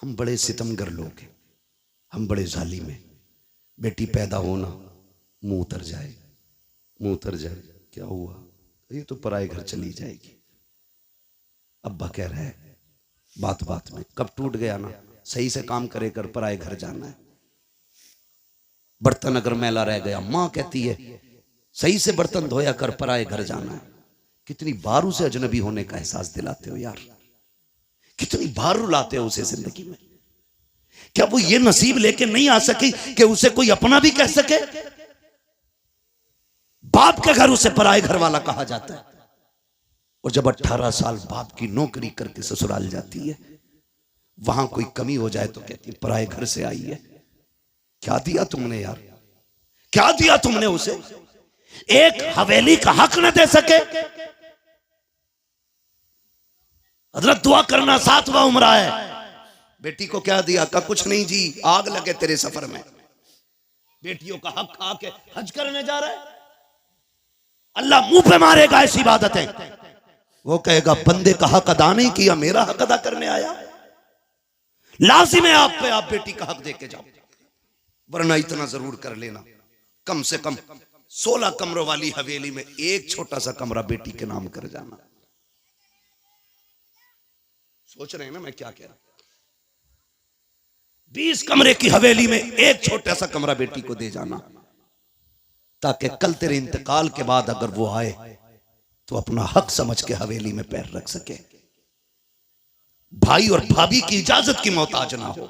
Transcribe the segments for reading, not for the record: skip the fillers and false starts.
हम बड़े सितमगर लोग हैं, हम बड़े जालिम हैं। बेटी पैदा होना मुंह उतर जाए, मुंह उतर जाए, क्या हुआ, ये तो पराए घर चली जाएगी। अब्बा कह रहा है बात बात में, कब टूट गया ना, सही से काम करे कर, पराए घर जाना है। बर्तन अगर मैला रह गया, मां कहती है सही से बर्तन धोया कर, पराए घर जाना है। कितनी बार उसे अजनबी होने का एहसास दिलाते हो यार, कितनी बार रुलाते हो उसे जिंदगी में। क्या वो ये नसीब लेके नहीं आ सकी कि उसे कोई अपना भी कह सके? बाप के घर उसे पराए घर वाला कहा जाता है। और जब 18 साल बाप की नौकरी करके ससुराल जाती है, वहां कोई कमी हो जाए तो कहती है पराए घर से आई है। क्या दिया तुमने यार, क्या दिया तुमने उसे? एक हवेली का हक न दे सके। हजरत दुआ करना 7वां उम्रा है। बेटी को क्या दिया? का कुछ नहीं जी, आग लगे तेरे सफर में। बेटियों का हक खा के हज करने जा रहा है, अल्लाह मुंह पे मारेगा ऐसी इबादतें। वो कहेगा बंदे का हक अदा नहीं किया, मेरा हक अदा करने आया। लाजिम है आप पे, आप बेटी का हक दे के जाओ। वरना इतना जरूर कर लेना, कम से कम 16 कमरों वाली हवेली में एक छोटा सा कमरा बेटी के नाम कर जाना। सोच रहे हैं ना मैं क्या कह रहा हूं? 20 कमरे की हवेली में एक छोटा सा कमरा बेटी को दे जाना, ताकि कल तेरे इंतकाल के बाद अगर वो आए तो अपना हक समझ के हवेली में पैर रख सके। भाई और भाभी की इजाजत की मोहताज ना हो।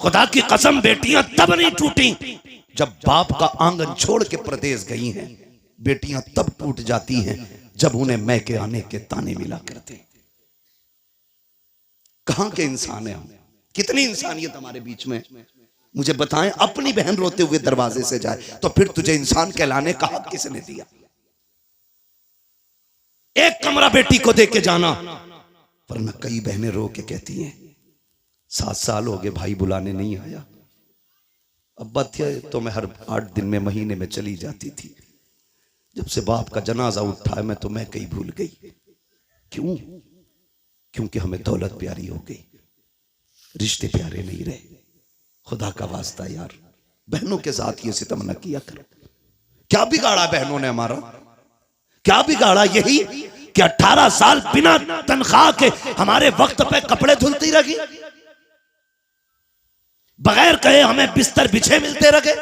खुदा की कसम बेटियां तब नहीं टूटी जब बाप का आंगन छोड़ के प्रदेश गई हैं। बेटियां तब टूट जाती हैं जब उन्हें मैके आने के ताने मिला करते। कहां के इंसान है हम? कितनी इंसानियत हमारे बीच में? मुझे बताएं, अपनी बहन रोते हुए दरवाजे से जाए तो फिर तुझे इंसान कहलाने का हक किसने दिया? एक कमरा बेटी को दे के जाना। वरना कई बहनें रो के कहती हैं 7 साल हो गए भाई बुलाने नहीं आया। अब्बा थे तो मैं हर 8 दिन में, महीने में चली जाती थी। जब से बाप का जनाजा उठा मैं तो मैं कहीं भूल गई। क्यों? क्योंकि हमें दौलत प्यारी हो गई, रिश्ते प्यारे नहीं रहे। खुदा का वास्ता यार, बहनों के साथ ये सितम न किया कर। क्या बिगाड़ा बहनों ने हमारा? क्या बिगाड़ा? यही कि 18 साल बिना तनख्वाह के हमारे वक्त पे कपड़े धुलती रही, बगैर कहे हमें बिस्तर बिछे मिलते रहे।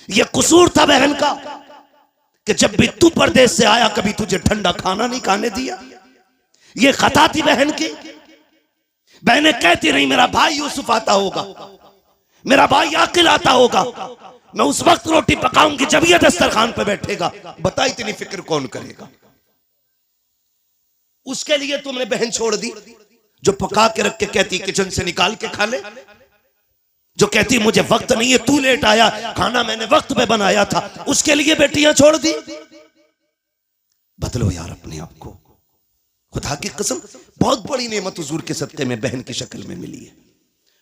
ये कसूर था बहन का कि जब भी तू परदेश से आया कभी तुझे ठंडा खाना नहीं खाने दिया। ये खता थी बहन की। बहनें कहती रही मेरा भाई यूसुफ आता होगा, मेरा भाई आकिल आता होगा, मैं उस वक्त रोटी पकाऊंगी जब ये दस्तरखान पे बैठेगा। बता इतनी फिक्र कौन करेगा? उसके लिए तुमने बहन छोड़ दी जो पका के रख के कहती किचन से निकाल के खा ले, जो कहती मुझे वक्त नहीं है, तू लेट आया, खाना मैंने वक्त पे बनाया था। उसके लिए बेटियां छोड़ दी। बदलो यार अपने आप को। खुदा की कसम बहुत बड़ी नेमत हुजूर के सदके में बहन की शक्ल में मिली है,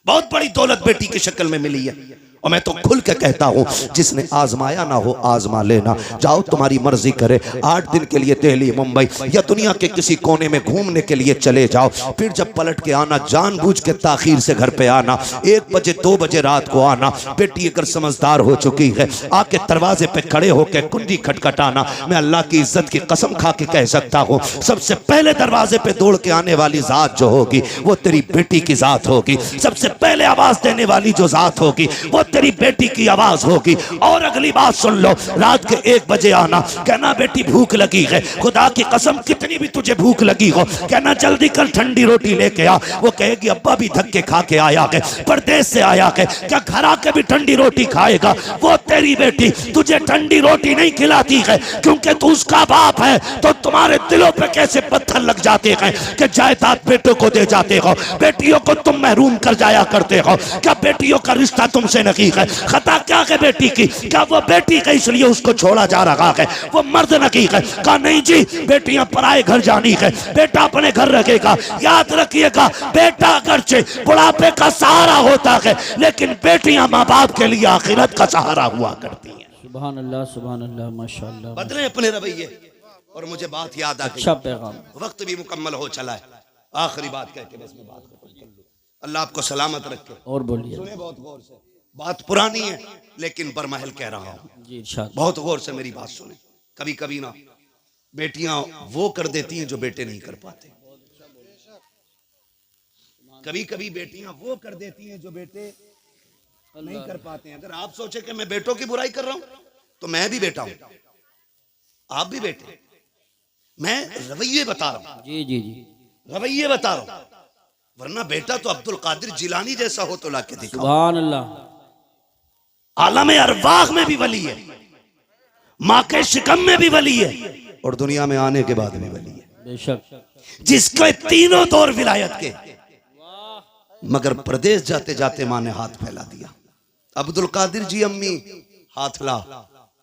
बहुत बड़ी दौलत बेटी की शक्ल में मिली है। और मैं तो खुल के कहता हूं जिसने आजमाया ना हो आजमा लेना। जाओ तुम्हारी मर्जी करे, 8 दिन के लिए दिल्ली मुंबई या दुनिया के किसी कोने में घूमने के लिए चले जाओ। फिर जब पलट के आना जानबूझ के ताखीर से घर पे आना, 1 बजे 2 बजे रात को आना। बेटी अगर समझदार हो चुकी है आके दरवाजे पे खड़े होकर कुंडी खटखटाना। मैं अल्लाह की इज्जत की कसम खा के कह सकता हूँ सबसे पहले दरवाजे पे दौड़ के आने वाली जात जो होगी वो तेरी बेटी की जात होगी। सबसे पहले आवाज देने वाली जो जात होगी वो तेरी बेटी की आवाज होगी। और अगली बात सुन लो, रात के 1 बजे आना, कहना बेटी भूख लगी है। खुदा की कसम कितनी भी तुझे भूख लगी हो, कहना जल्दी कर ठंडी रोटी लेके आ। वो कहेगी अब्बा भी धक्के खा के आया है, परदेश से आया है, क्या घर आके भी ठंडी रोटी खाएगा? वो तेरी बेटी तुझे ठंडी रोटी नहीं खिलाती है क्योंकि तू उसका बाप है। तो तुम्हारे दिलों पे कैसे पत्थर लग जाते हैं कि जायदाद बेटों को दे जाते हो, बेटियों को तुम महरूम कर जाया करते हो। क्या बेटियों का रिश्ता तुमसे नहीं है? खता क्या है बेटी की? क्या वो बेटी है इसलिए उसको छोड़ा जा रहा है? वो मर्द नहीं है? कहा नहीं जी, बेटियां पराए घर जानी है, बेटा अपने घर रखेगा। याद रखिएगा, बेटा अगरचे बुढ़ापे का सहारा होता है लेकिन बेटियां माँ बाप के लिए आखिरत का सहारा हुआ करती हैं। सुभान अल्लाह माशाअल्लाह। बदले अपने रवैये। और मुझे बात याद आ गई, अच्छा पैगाम। वक्त भी मुकम्मल हो चला है। आखिरी बात कह के बस मैं बात खत्म कर लूं। अल्लाह आपको सलामत रखे। और बोलिए सुने बहुत गौर से, बात पुरानी है लेकिन बरमहल कह रहा हूं जी, इरशाद। बहुत गौर से मेरी बात सुने। कभी कभी ना बेटियां वो कर देती हैं जो बेटे नहीं कर पाते। कभी कभी बेटियां वो कर देती हैं जो बेटे नहीं कर पाते हैं। अगर आप सोचे कि मैं बेटों की बुराई कर रहा हूं तो मैं भी बेटा हूं, आप भी बेटे। मैं रवैये बता रहा हूं, जी जी जी, रवैये बता रहा हूं। वरना बेटा तो अब्दुल कादिर जिलानी जैसा हो तो लाके दिखाओ। सुभान अल्लाह। आलम अरवाह में भी वली है, माँ के शिकम में भी वली है, और दुनिया में आने के बाद भी वली है। बेशक। जिसके तीनों दौर विलायत के, मगर प्रदेश जाते जाते माँ ने हाथ फैला दिया। अब्दुल कादिर जी अम्मी हाथ ला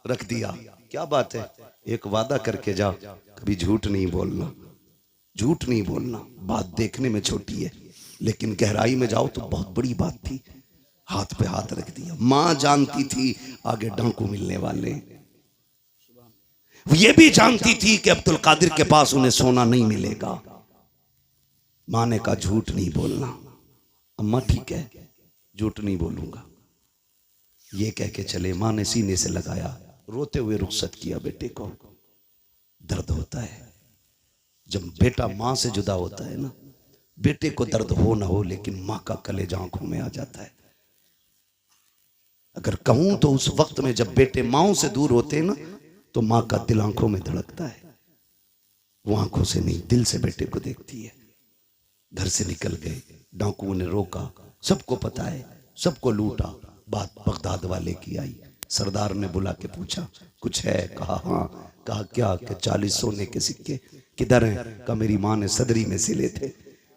रख दिया। क्या बात है, एक वादा करके जा, कभी झूठ नहीं बोलना, झूठ नहीं बोलना। बात देखने में छोटी है लेकिन गहराई में जाओ तो बहुत बड़ी बात थी। हाथ पे हाथ रख दिया। मां जानती थी आगे डांकू मिलने वाले, ये भी जानती थी कि अब्दुल कादिर के पास उन्हें सोना नहीं मिलेगा। मां ने कहा झूठ नहीं बोलना। अम्मा ठीक है, झूठ नहीं बोलूंगा, ये कह के चले। मां ने सीने से लगाया, रोते हुए रुखसत किया। बेटे को दर्द होता है जब बेटा मां से जुदा होता है ना, बेटे को दर्द हो ना हो लेकिन मां का कलेजा आंखों में आ जाता है। अगर कहूं तो उस वक्त में जब बेटे माओ से दूर होते हैं ना, तो मां का दिल आंखों में धड़कता है। वो आंखों से नहीं दिल से बेटे को देखती है। घर से निकल गए, डाकुओं ने रोका, सबको पता है, सबको लूटा। बात बगदाद वाले की आई। सरदार ने बुला के पूछा कुछ है? कहा हाँ। कहा क्या? कि 40 सोने के सिक्के। किधर हैं? कहा मेरी माँ ने सदरी में सिले थे।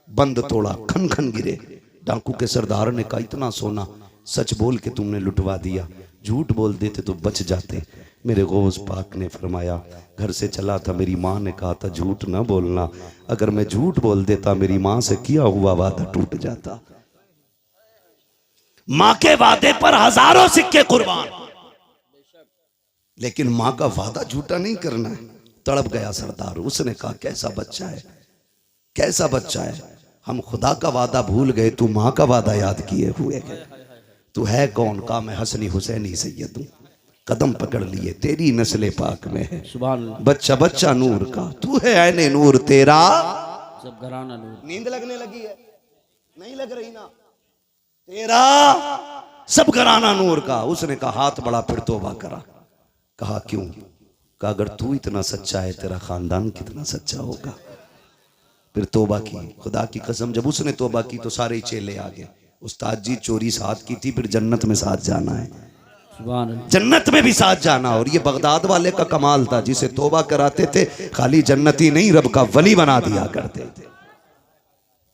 बंद तोड़ा, खन खन गिरे। डाकू के सरदार ने कहा इतना सोना सच बोल के तुमने लुटवा दिया, झूठ बोल देते तो बच जाते। मेरे गौस पाक ने फरमाया घर से चला था, मेरी माँ ने कहा था झूठ ना बोलना। अगर मैं झूठ बोल देता मेरी माँ से किया हुआ वादा टूट जाता। माँ के वादे पर हजारों सिक्के कुर्बान, लेकिन माँ का वादा झूठा नहीं करना है। तड़प गया सरदार। उसने कहा कैसा बच्चा है, कैसा बच्चा है, हम खुदा का वादा भूल गए, तू माँ का वादा याद किए हुए है। तू है कौन? कहा मैं हसनी हुसैनी सैयद हूं, कदम पकड़ लिए तेरी नस्ले पाक में है। बच्चा बच्चा नूर का, तू है ऐने नूर तेरा सब घराना नूर। नींद लगने लगी है? नहीं लग रही ना? तेरा सब घराना नूर का। उसने कहा हाथ बड़ा, फिर तौबा करा। कहा क्यों? कहा अगर तू इतना सच्चा है तेरा खानदान कितना सच्चा होगा। फिर तौबा की। खुदा की कसम जब उसने तौबा की तो सारे चेले आ गए। उस्ताद जी चोरी साथ की थी, फिर जन्नत में साथ जाना है, जन्नत में भी साथ जाना। और ये बगदाद वाले का कमाल था, जिसे तौबा कराते थे खाली जन्नती नहीं रब का वली बना दिया करते थे।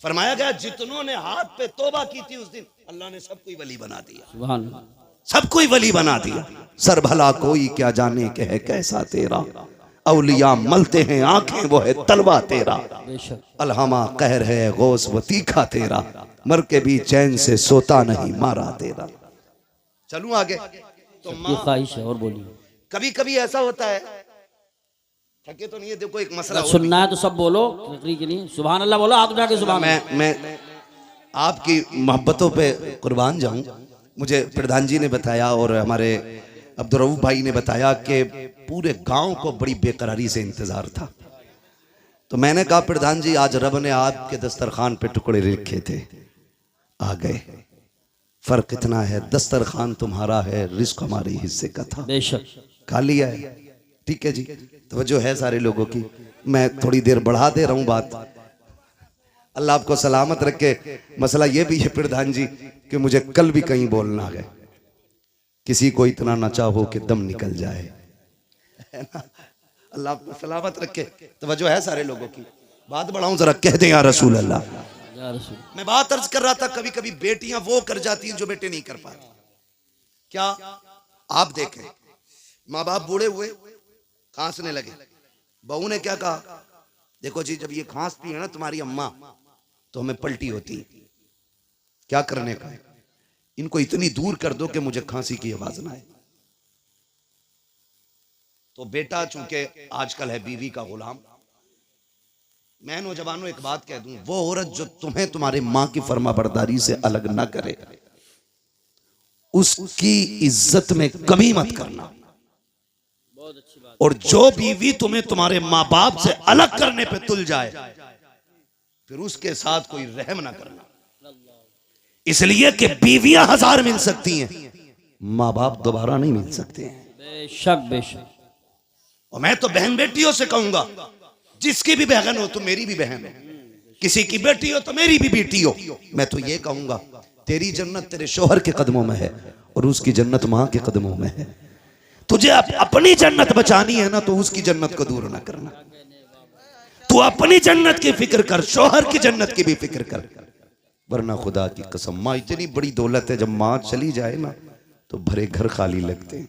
फरमाया गया जितनों ने हाथ पे तौबा की थी उस दिन अल्लाह ने सबको वली बना दिया, सबको वली बना दिया। सर भला कोई क्या जाने के है कैसा तेरा, औलिया मलते हैं आंखें वो है तलवा तेरा। अलहमा कहर है गौस वो तीखा तेरा, मर के भी चैन से सोता नहीं मारा तेरा। चलूं आगे तो ख्वाहिश है। और बोलिए। कभी कभी ऐसा होता है, थके तो नहीं है, देखो एक मसला सुनना है तो सब बोलो, के नहीं सुभान अल्लाह बोलो, हाथ उठा के सुभान। मैं आपकी मोहब्बतों पे कुर्बान जाऊं। मुझे प्रधान जी ने बताया और हमारे अब्दुल रऊफ भाई ने बताया कि पूरे गांव को बड़ी बेकरारी से इंतजार था। तो मैंने कहा प्रधान जी आज रब ने आपके दस्तरखान पे टुकड़े लिखे थे, आ गए। फर्क इतना है दस्तरखान तुम्हारा है, रिस्क हमारे हिस्से का था, बेशक खा लिया है। ठीक है जी, तवज्जो है सारे लोगों की। मैं थोड़ी देर बढ़ा दे रहा हूं बात, अल्लाह आपको सलामत रखे। मसला ये भी है प्रधान जी कि मुझे कल भी कहीं बोलना है, किसी को इतना ना चाहो कि दम निकल जाए, है ना? अल्लाह आपको सलामत रखे। तवज्जो है सारे लोगों की। बात बढ़ाऊं जरा, कह दें या रसूल अल्लाह। मैं बात अर्ज कर रहा था कभी कभी बेटियां वो कर जाती हैं जो बेटे नहीं कर पाते। क्या आप देखें, माँ बाप बूढ़े हुए, खांसने लगे, बहू ने क्या कहा, देखो जी जब ये खांसती है ना तुम्हारी अम्मा तो हमें पलटी होती, क्या करने का, इनको इतनी दूर कर दो कि मुझे खांसी की आवाज ना आए। तो बेटा चूंकि आजकल है बीवी का गुलाम, मैं नौजवानों एक बात कह दूं, वो औरत जो तुम्हें तुम्हारे माँ की फर्माबरदारी से अलग ना करे, उसकी इज्जत में कमी मत करना। बहुत अच्छी बात। और जो बीवी तुम्हें तुम्हारे माँ बाप से अलग करने पे तुल जाए, फिर उसके साथ कोई रहम ना करना। इसलिए कि बीवियां 1000 मिल सकती हैं, माँ बाप दोबारा नहीं मिल सकते हैं। बेशक बेशक। और मैं तो बहन बेटियों से कहूंगा, जिसकी भी बहन हो तो मेरी भी बहन हो, किसी की बेटी हो तो मेरी भी बेटी हो। मैं तो ये कहूंगा, तेरी जन्नत तेरे शोहर के कदमों में है और उसकी जन्नत मां के कदमों में है। तुझे अपनी जन्नत बचानी है ना, तो उसकी जन्नत को दूर ना करना। तू अपनी जन्नत की फिक्र कर, शोहर की जन्नत की भी फिक्र कर, वरना खुदा की कसम माँ इतनी बड़ी दौलत है, जब माँ चली जाए ना तो भरे घर खाली लगते हैं,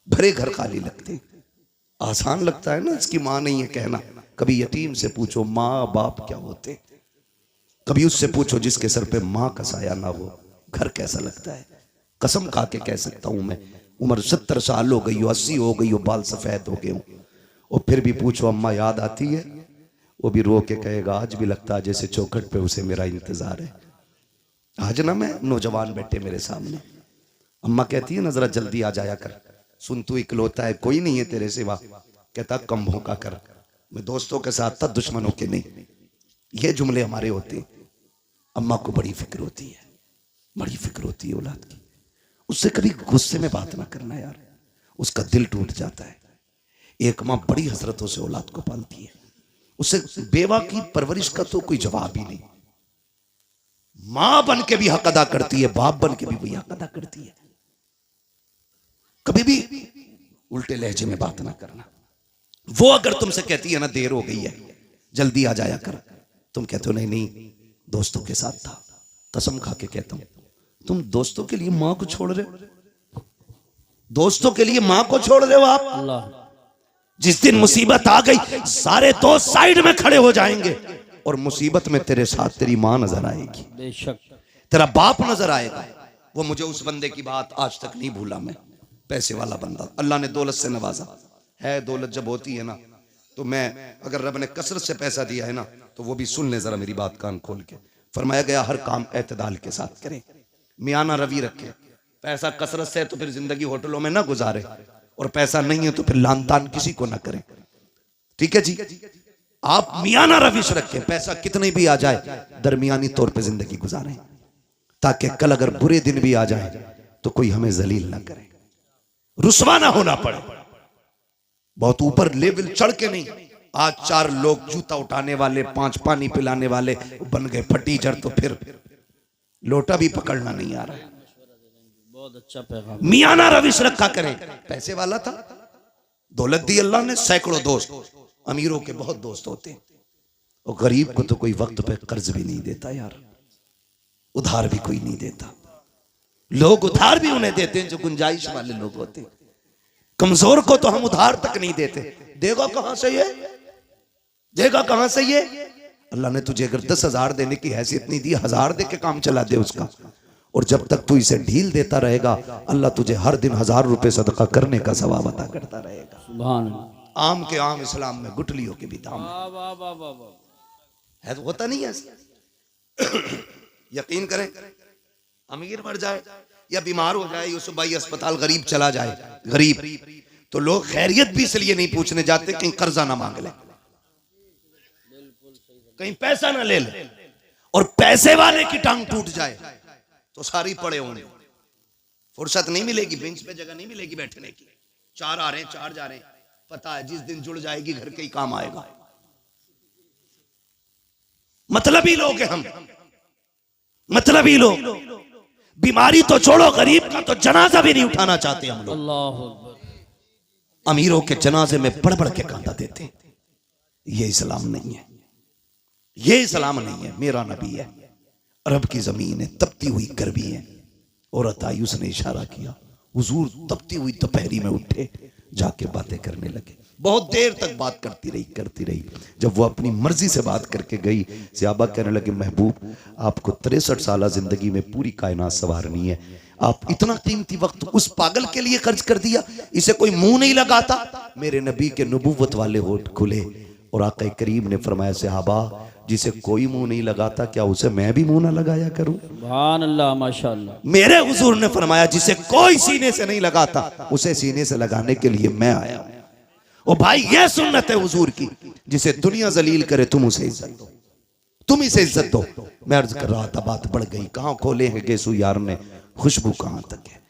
भरे घर खाली लगते हैं। आसान लगता है ना इसकी माँ नहीं है कहना। कभी यतीम से पूछो माँ बाप क्या होते, कभी उससे पूछो जिसके सर पे माँ का साया ना हो, घर कैसा लगता है। कसम खा के कह सकता हूं, मैं उम्र 70 साल हो गई हो, 80 हो गई हो, बाल सफेद हो गए हो, और फिर भी पूछो अम्मा याद आती है, वो भी रो के कहेगा आज भी लगता है जैसे चौखट पे उसे मेरा इंतजार है। आज ना मैं नौजवान बैठे मेरे सामने, अम्मा कहती है ना जरा जल्दी आ जाया कर, सुन तू इकलौता है, कोई नहीं है तेरे सिवा। कहता कम भौंका कर, मैं दोस्तों के साथ था दुश्मनों के नहीं। ये जुमले हमारे होते हैं। अम्मा को बड़ी फिक्र होती है, बड़ी फिक्र होती है औलाद की। उससे कभी गुस्से में बात ना करना यार, उसका दिल टूट जाता है। एक माँ बड़ी हसरतों से औलाद को पालती है, उसे बेवा की परवरिश का तो कोई जवाब ही नहीं। मां बन के भी हक अदा करती है, बाप बन के भी वही हक अदा करती है। कभी भी उल्टे लहजे में बात ना करना। वो अगर तुमसे कहती है ना देर हो गई है जल्दी आ जाया कर, तुम कहते हो नहीं नहीं दोस्तों के साथ था, कसम खा के कहता हूं तुम दोस्तों के लिए मां को छोड़ रहे हो, दोस्तों के लिए मां को छोड़ रहे हो आप। अल्लाह। जिस दिन मुसीबत आ गई सारे दोस्त साइड में खड़े हो जाएंगे और मुसीबत में तेरे साथ तेरी मां नजर आएगी, बेशक। तेरा बाप नजर आएगा। वो मुझे उस बंदे की बात आज तक नहीं भूला मैं, पैसे वाला बंदा, अल्लाह ने दौलत से नवाजा है। दौलत जब होती है ना तो मैं, अगर रब ने कसरत से पैसा दिया है ना तो वो भी सुन ले जरा मेरी बात कान खोल के। फरमाया गया हर काम एतदाल के साथ करें, मियाना रवि रखें। पैसा कसरत से है तो फिर जिंदगी होटलों में ना गुजारे, और पैसा नहीं है तो फिर लान तान किसी को ना करें। ठीक है जी, आप मियाना रविश रखें, पैसा कितने भी आ जाए दरमियानी तौर पे जिंदगी गुजारें, ताकि कल अगर बुरे दिन भी आ जाए तो कोई हमें जलील ना करे, रुसवा ना होना पड़े। बहुत ऊपर लेवल चढ़ के नहीं। आज 4 लोग जूता उठाने वाले, 5 पानी पिलाने वाले बन गए फटीचर, तो फिर लोटा भी पकड़ना नहीं आ रहा है। बहुत अच्छा पैगाम। मियाना रविश रखा करें। पैसे वाला था, दौलत दी अल्लाह ने, सैकड़ों दोस्त, अमीरों के बहुत दोस्त होते हैं, और गरीब को तो कोई वक्त पे कर्ज भी नहीं देता यार, उधार भी कोई नहीं देता। लोग उधार भी उन्हें देते हैं जो गुंजाइश वाले लोग होते हैं, कमजोर को तो हम उधार तक नहीं देते। देगा कहां से ये, देगा कहां से ये। अल्लाह ने तुझे अगर 10,000 देने की हैसियत नहीं दी, 1000 दे के काम चला दे उसका, और जब तक तू इसे ढील देता रहेगा अल्लाह तुझे हर दिन 1000 रुपए सदका करने का सवाब अता करता रहेगा। सुभान अल्लाह। आम के आम इस्लाम में गुटलियों के भी दाम है। वाह वाह वाह वाह वाह। है तो होता नहीं है ऐसा। यकीन करें, अमीर मर जाए या बीमार हो जाए, यूसुफ भाई अस्पताल, गरीब चला जाए, गरीब, तो लोग खैरियत भी इसलिए नहीं पूछने जाते कहीं कर्जा ना मांग ले, कहीं पैसा ना ले ले, और पैसे वाले की टांग टूट जाए तो सारी पड़े होंगे, फुर्सत नहीं मिलेगी, बेंच पे जगह नहीं मिलेगी बैठने की। 4 आ रहे हैं 4 जा रहे हैं, पता है जिस दिन जुड़ जाएगी घर के ही काम आएगा। मतलबी लोग हैं हम, मतलबी लोग। बीमारी तो छोड़ो, गरीब का तो जनाजा भी नहीं उठाना चाहते हम लोग। अल्लाह अकबर। अमीरों के जनाजे में बढ़ बढ़ के कांदा देते हैं। ये इस्लाम नहीं है, ये इस्लाम नहीं है। मेरा नबी है, अरब की जमीन है, तपती हुई गर्मी है। औरत आई, उसने इशारा किया, हुजूर तपती हुई दोपहरी में उठे, जाके बातें करने लगे। बहुत देर तक बात करती रही। जब वो अपनी मर्जी से बात करके गई, सहाबा कहने लगे महबूब आपको 63 साल जिंदगी में पूरी कायनात संवारनी है, आप इतना कीमती वक्त उस पागल के लिए खर्च कर दिया, इसे कोई मुंह नहीं लगाता। मेरे नबी के नबूवत वाले होठ खुले, और आका करीम ने फरमाया सहाबा जिसे कोई मुंह नहीं लगाता क्या उसे मैं भी मुंह ना लगाया करूं। सुभान अल्लाह माशाअल्लाह। मेरे हुजूर ने फरमाया जिसे कोई सीने से नहीं लगाता उसे सीने से लगाने के लिए मैं आया हूं। ओ भाई ये सुन्नत है हुजूर की, जिसे दुनिया जलील करे तुम उसे इज्जत दो, तुम इसे इज्जत दो। मैं अर्ज कर रहा था बात बढ़ गई, कहां खोले हैं गेसू यार ने, खुशबू कहां तक है।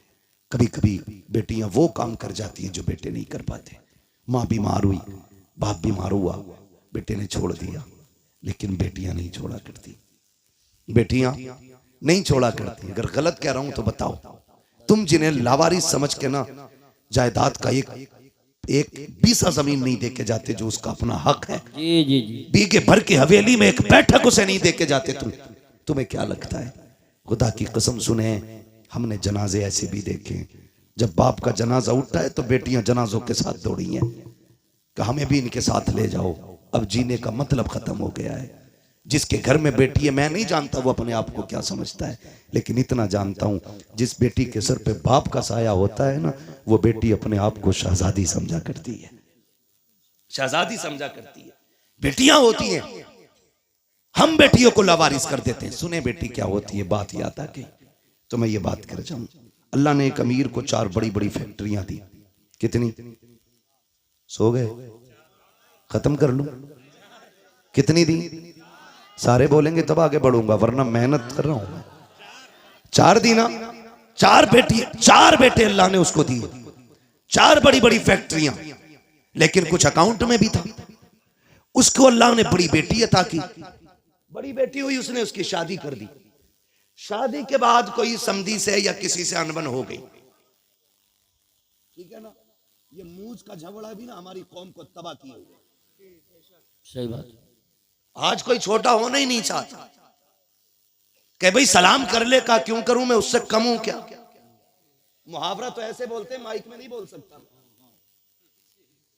कभी कभी बेटियां वो काम कर जाती हैं जो बेटे नहीं कर पाते। माँ बीमार हुई, बाप बीमार हुआ, बेटे ने छोड़ दिया, लेकिन बेटियां नहीं छोड़ा करती, बेटियां नहीं छोड़ा करती। अगर गलत कह रहा हूं तो बताओ। तुम जिन्हें लावारिस समझ के ना जायदाद का एक बीसा जमीन नहीं देके जाते जो उसका अपना हक है, जी जी जी, बीघे भर की हवेली में एक बैठक उसे नहीं देके जाते, तुम्हें क्या लगता है? खुदा की कसम सुने, हमने जनाजे ऐसे भी देखे, जब बाप का जनाजा उठता है तो बेटियां जनाजों के साथ दौड़ी हैं कि हमें भी इनके साथ ले जाओ। अब जीने का मतलब खत्म हो गया है। जिसके घर में बेटी है, मैं नहीं जानता वो अपने आप को क्या समझता है, लेकिन इतना जानता हूं जिस बेटी के सर पे बाप का साया होता है ना, वो बेटी अपने आप को शहजादी समझा करती है, शहजादी समझा करती है। बेटियां होती हैं, हम बेटियों को लावारिस कर देते हैं। सुने बेटी क्या होती है, बात याद आ गई तो मैं ये बात कर जाऊं। अल्लाह ने एक अमीर को 4 बड़ी बड़ी फैक्ट्रियां दी। कितनी? सो गए? खत्म कर लूं? कितनी दी? सारे बोलेंगे तब आगे बढ़ूंगा, वरना मेहनत कर रहा हूं मैं। 4 दी ना? 4 बेटे अल्लाह ने उसको दिए, 4 बड़ी बड़ी फैक्ट्रियां, लेकिन कुछ अकाउंट में भी था। उसको अल्लाह ने बड़ी बेटी अता की, बड़ी बेटी हुई, उसने उसकी शादी कर दी। शादी के बाद कोई समधी से या किसी से अनबन हो गई, ठीक है ना? ये मूंछ का झगड़ा भी ना हमारी कौम को तबाह किया हुआ। सही बात। आज कोई छोटा होना ही नहीं चाहता कि भाई सलाम कर ले, का क्यों करूं मैं, उससे कम हूं क्या? मुहावरा तो ऐसे बोलते हैं, माइक में नहीं बोल सकता।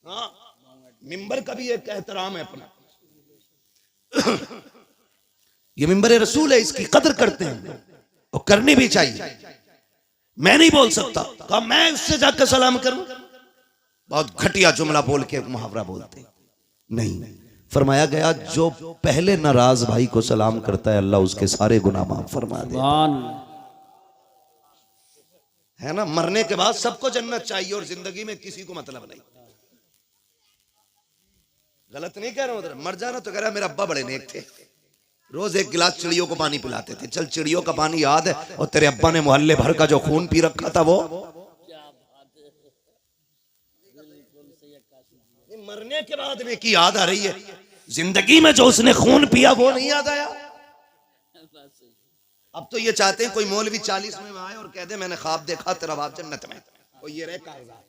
हाँ, मिंबर का भी एक एहतराम है अपना। ये मिंबर रसूल है, इसकी कदर करते हैं और करनी भी चाहिए। मैं नहीं बोल सकता, कहा मैं उससे जाकर सलाम करूं, बहुत घटिया जुमला बोल के मुहावरा बोलते नहीं। फरमाया गया जो पहले नाराज भाई को सलाम करता है अल्लाह उसके सारे गुनाह माफ फरमा दे, है ना? मरने के बाद सबको जन्नत चाहिए और जिंदगी में किसी को मतलब नहीं। गलत नहीं कह रहा हूं, मर जाना तो कह रहा मेरा अब्बा बड़े नेक थे, रोज 1 गिलास चिड़ियों को पानी पिलाते थे। चल चिड़ियों का पानी याद है, और तेरे अब्बा ने मोहल्ले भर का जो खून पी रखा था वो मरने के बाद में की याद आ रही है, जिंदगी में जो उसने खून पिया वो नहीं याद आया। अब तो ये चाहते हैं कोई मौलवी 40 में आए और कह दे मैंने ख्वाब देखा तेरा बाप जन्नत में, और ये रहे कागजात।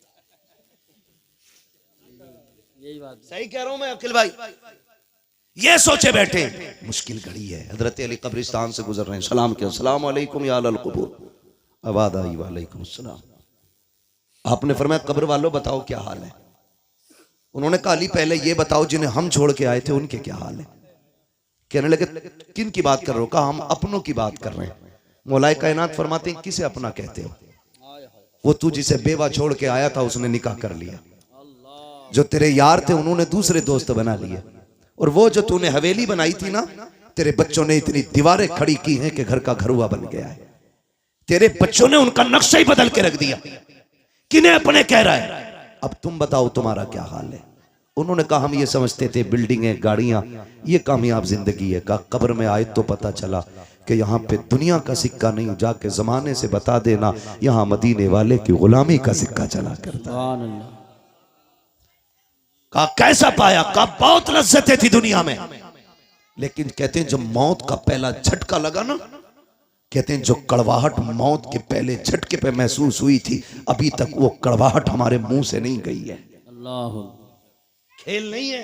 यही बात सही कह रहा हूं मैं अखिल भाई? ये सोचे बैठे मुश्किल घड़ी है। हजरत अली कब्रिस्तान से गुजर रहे हैं, सलाम किया, अस्सलाम वालेकुम या अहल क़ुबूर। आवाज़ आई वालेकुम अस्सलाम। आपने फरमाया कब्र वालों बताओ क्या हाल है? उन्होंने कहा अली पहले ये बताओ जिन्हें हम छोड़ के आए थे उनके क्या हाल है। कहने लगे किन की बात कर रहे हो? कहा हम अपनों की बात कर रहे हैं। मौलाए कायनात फरमाते हैं किसे अपना कहते हो? वो तू जिसे बेवा छोड़ के आया था उसने निकाह कर लिया, जो तेरे यार थे उन्होंने दूसरे दोस्त बना लिए, और वो जो तूने हवेली बनाई थी ना, तेरे बच्चों ने इतनी दीवारें खड़ी की हैं कि घर का घरुआ बन गया है। तेरे बच्चों ने उनका नक्शा ही बदल के रख दिया। किन्हें अपने कह रहा है? अब तुम बताओ तुम्हारा क्या हाल है? उन्होंने कहा हम ये समझते थे बिल्डिंगें गाड़ियां ये कामयाब जिंदगी है। कहा कब्र में आए तो पता चला कि यहाँ पे दुनिया का सिक्का नहीं, जाके जमाने से बता देना यहाँ मदीने वाले की गुलामी का सिक्का चला करता। कहा कैसा पाया? कहा बहुत लज्जतें थी दुनिया में, लेकिन कहते हैं जब मौत का पहला झटका लगा ना, कहते हैं जो कड़वाहट मौत के पहले झटके पे महसूस हुई थी, अभी तक वो कड़वाहट हमारे मुंह से नहीं गई है। अल्लाह, खेल नहीं है।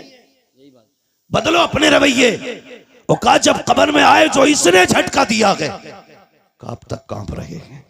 बदलो अपने रवैये। वो कहा जब कब्र में आए जो इसने झटका दिया है, कब तक कांप रहे हैं,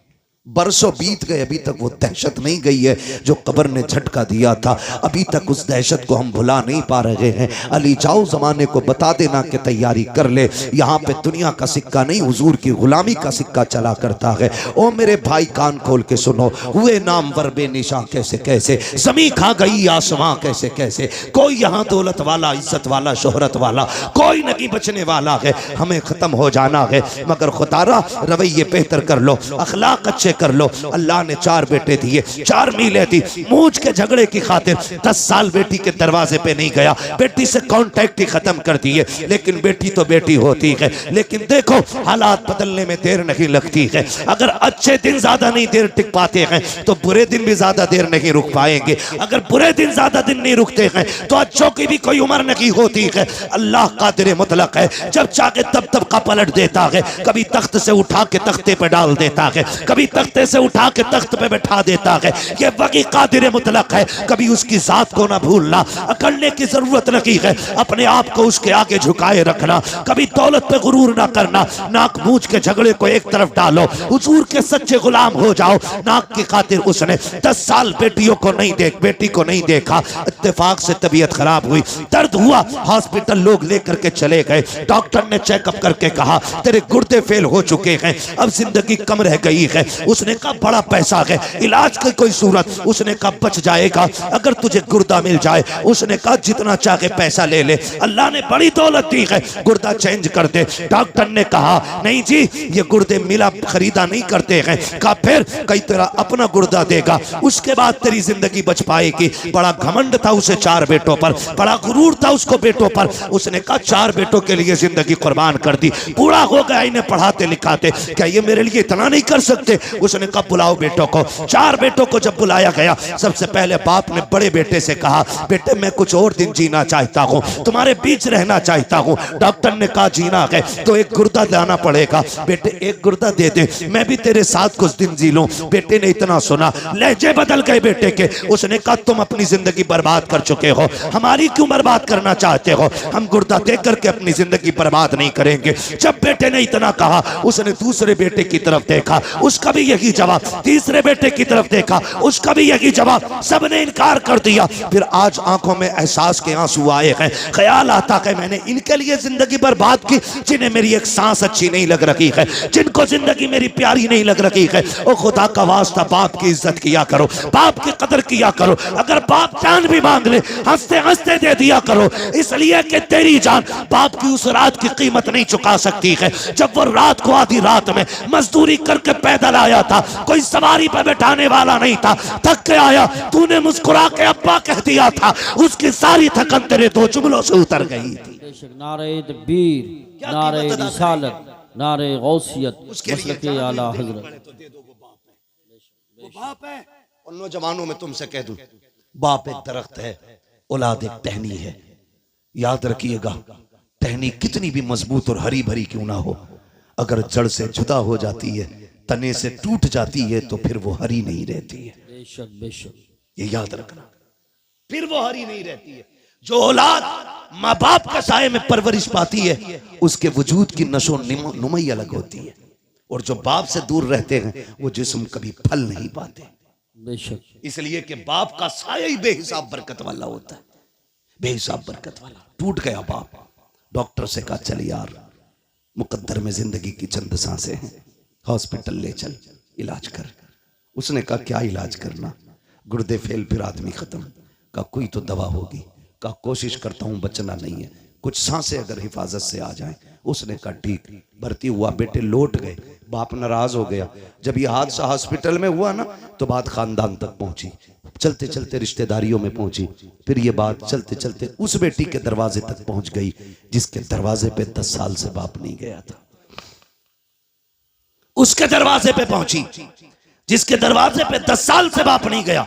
बरसों बीत गए, अभी तक वो दहशत नहीं गई है जो कब्र ने झटका दिया था। अभी तक उस दहशत को हम भुला नहीं पा रहे हैं। अली जाओ जमाने को बता देना कि तैयारी कर ले, यहाँ पे दुनिया का सिक्का नहीं हुजूर की गुलामी का सिक्का चला करता है। ओ मेरे भाई कान खोल के सुनो, हुए नाम वर बेनिशा कैसे कैसे, ज़मीं खा गई आसमां कैसे कैसे। कोई यहाँ दौलत वाला, इज्जत वाला, शोहरत वाला कोई नहीं बचने वाला है। हमें खत्म हो जाना है, मगर खुदारा रवैये बेहतर कर लो, अखलाक अच्छे कर लो। अल्लाह ने 4 बेटे दिए, 4 मीलें दी। मूंछ के झगड़े की खातिर 10 साल बेटी के दरवाजे पे नहीं गया, बेटी से कांटेक्ट ही खत्म कर दिए। लेकिन बेटी तो बेटी होती है। लेकिन देखो हालात बदलने में देर नहीं लगती है। अगर अच्छे दिन ज्यादा नहीं देर टिक पाते हैं तो बुरे दिन भी ज्यादा देर नहीं रुक पाएंगे। अगर बुरे दिन ज्यादा दिन नहीं रुकते हैं तो अच्छों की भी कोई उम्र नहीं होती है। अल्लाह कादिर मुतलक है, जब चाहे तब तब का पलट देता है। कभी तख्त से उठा के तख्ते पे डाल देता है, कभी तख्ते से उठा के तख्त पे बैठा देता है। ये वही कादिर मुतलक है। कभी उसकी जात को ना भूलना, अकड़ने की जरूरत नहीं है। अपने आप को उसके आगे झुकाए रखना, कभी दौलत पे गुरूर ना करना। नाक मूंछ के झगड़े को एक तरफ डालो, हुजूर के सच्चे गुलाम हो जाओ। नाक की खातिर उसने 10 साल बेटी को नहीं देखा। इत्तेफाक से तबीयत खराब हुई, दर्द हुआ, हॉस्पिटल लोग लेकर के चले गए। डॉक्टर ने चेकअप करके कहा तेरे गुर्दे फेल हो चुके हैं, अब जिंदगी कम रह गई है। उसने कहा बड़ा पैसा है, इलाज की कोई सूरत? उसने कहा बच जाएगा अगर तुझे गुर्दा मिल जाए। उसने कहा जितना चाहे पैसा ले ले, अल्लाह ने बड़ी दौलत दी है, गुर्दा चेंज कर दे। डॉक्टर ने कहा नहीं जी, ये गुर्दे मिला खरीदा नहीं करते हैं। कहा फिर? कई तेरा अपना गुर्दा देगा, उसके बाद तेरी जिंदगी बच पाएगी। बड़ा घमंड था उसे 4 बेटों पर, बड़ा गुरूर था उसको बेटों पर। उसने कहा 4 बेटों के लिए जिंदगी कुर्बान कर दी, बूढ़ा हो गया इन्हें पढ़ाते लिखाते, क्या ये मेरे लिए इतना नहीं कर सकते? उसने कहा बुलाओ बेटों को। 4 बेटों को जब बुलाया गया, सबसे पहले बाप ने बड़े बेटे से कहा बेटे मैं कुछ और दिन जीना चाहता हूँ, तुम्हारे बीच रहना चाहता हूँ। डॉक्टर ने कहा जीना है तो एक गुर्दा लाना पड़ेगा। बेटे एक गुर्दा दे दे, मैं भी तेरे साथ कुछ दिन जी लूं। बेटे ने इतना सुना, लहजे बदल गए बेटे के। उसने कहा तुम अपनी जिंदगी बर्बाद कर चुके हो, हमारी क्यों बर्बाद करना चाहते हो? हम गुर्दा दे करके अपनी जिंदगी बर्बाद नहीं करेंगे। जब बेटे ने इतना कहा, उसने दूसरे बेटे की तरफ देखा, उसका भी यही जवाब। तीसरे बेटे की तरफ देखा, उसका भी यही जवाब। सबने इनकार कर दिया। फिर आज आंखों में एहसास के आंसू आए हैं। ख्याल आता है मैंने इनके लिए जिंदगी बर्बाद की जिन्हें मेरी एक सांस अच्छी नहीं लग रही है, जिनको जिंदगी मेरी प्यारी नहीं लग रही है। ओ खुदा का वास्ता बाप की इज्जत किया करो, बाप की कदर किया करो। अगर बाप जान भी मांग ले हंसते हंसते दे दिया करो, इसलिए कि तेरी जान बाप की उस रात की कीमत नहीं चुका सकती है जब वो रात को आधी रात में मजदूरी करके पैदल आया था, कोई सवारी पर बैठाने वाला नहीं था, थक के आया, तूने मुस्कुरा के अब्बा कह दिया था, उसकी सारी थकन तेरे 2 जुमलों से उतर गई थी। नारे तकबीर, नारे रिसालत, नारे गौसियत, मसलके आला हजरत। वो बाप है। और नौजवानों में तुमसे कह दूं, बाप एक दरख्त है, औलाद एक टहनी है। याद रखिएगा, टहनी कितनी भी मजबूत और हरी भरी क्यों ना हो, अगर जड़ से जुदा हो जाती है, तने से टूट जाती है, तो फिर वो हरी नहीं रहती है। बेशक बेशक, ये याद रखना, फिर वो हरी नहीं रहती है। जो औलाद माँ बाप के साये में परवरिश पाती है, उसके वजूद की नशो नुमाई अलग होती है। और जो बाप से दूर रहते हैं, वो जिस्म कभी फल नहीं पाते। बेशक, इसलिए कि बाप का साया ही बेहिसाब बरकत वाला होता है, बेहिसाब बरकत वाला। टूट गया बाप, डॉक्टर से कहा चल यार, मुकद्दर में जिंदगी की चंद सांसें हैं, हॉस्पिटल ले चल, इलाज कर। उसने कहा क्या इलाज करना? गुर्दे फेल, फिर आदमी खत्म। कहा कोई तो दवा होगी। कहा कोशिश करता हूं, बचना नहीं है, कुछ सांसें अगर हिफाजत से आ जाएं। उसने कहा ठीक। भर्ती हुआ, बेटे लौट गए। बाप नाराज हो गया। जब यह हादसा हॉस्पिटल में हुआ ना, तो बात खानदान तक पहुंची, चलते चलते रिश्तेदारियों में पहुंची, फिर ये बात चलते चलते उस बेटी के दरवाजे तक पहुंच गई जिसके दरवाजे पे 10 साल से बाप नहीं गया था। उसके दरवाजे पे पहुंची जिसके दरवाजे पे 10 साल से बाप नहीं गया।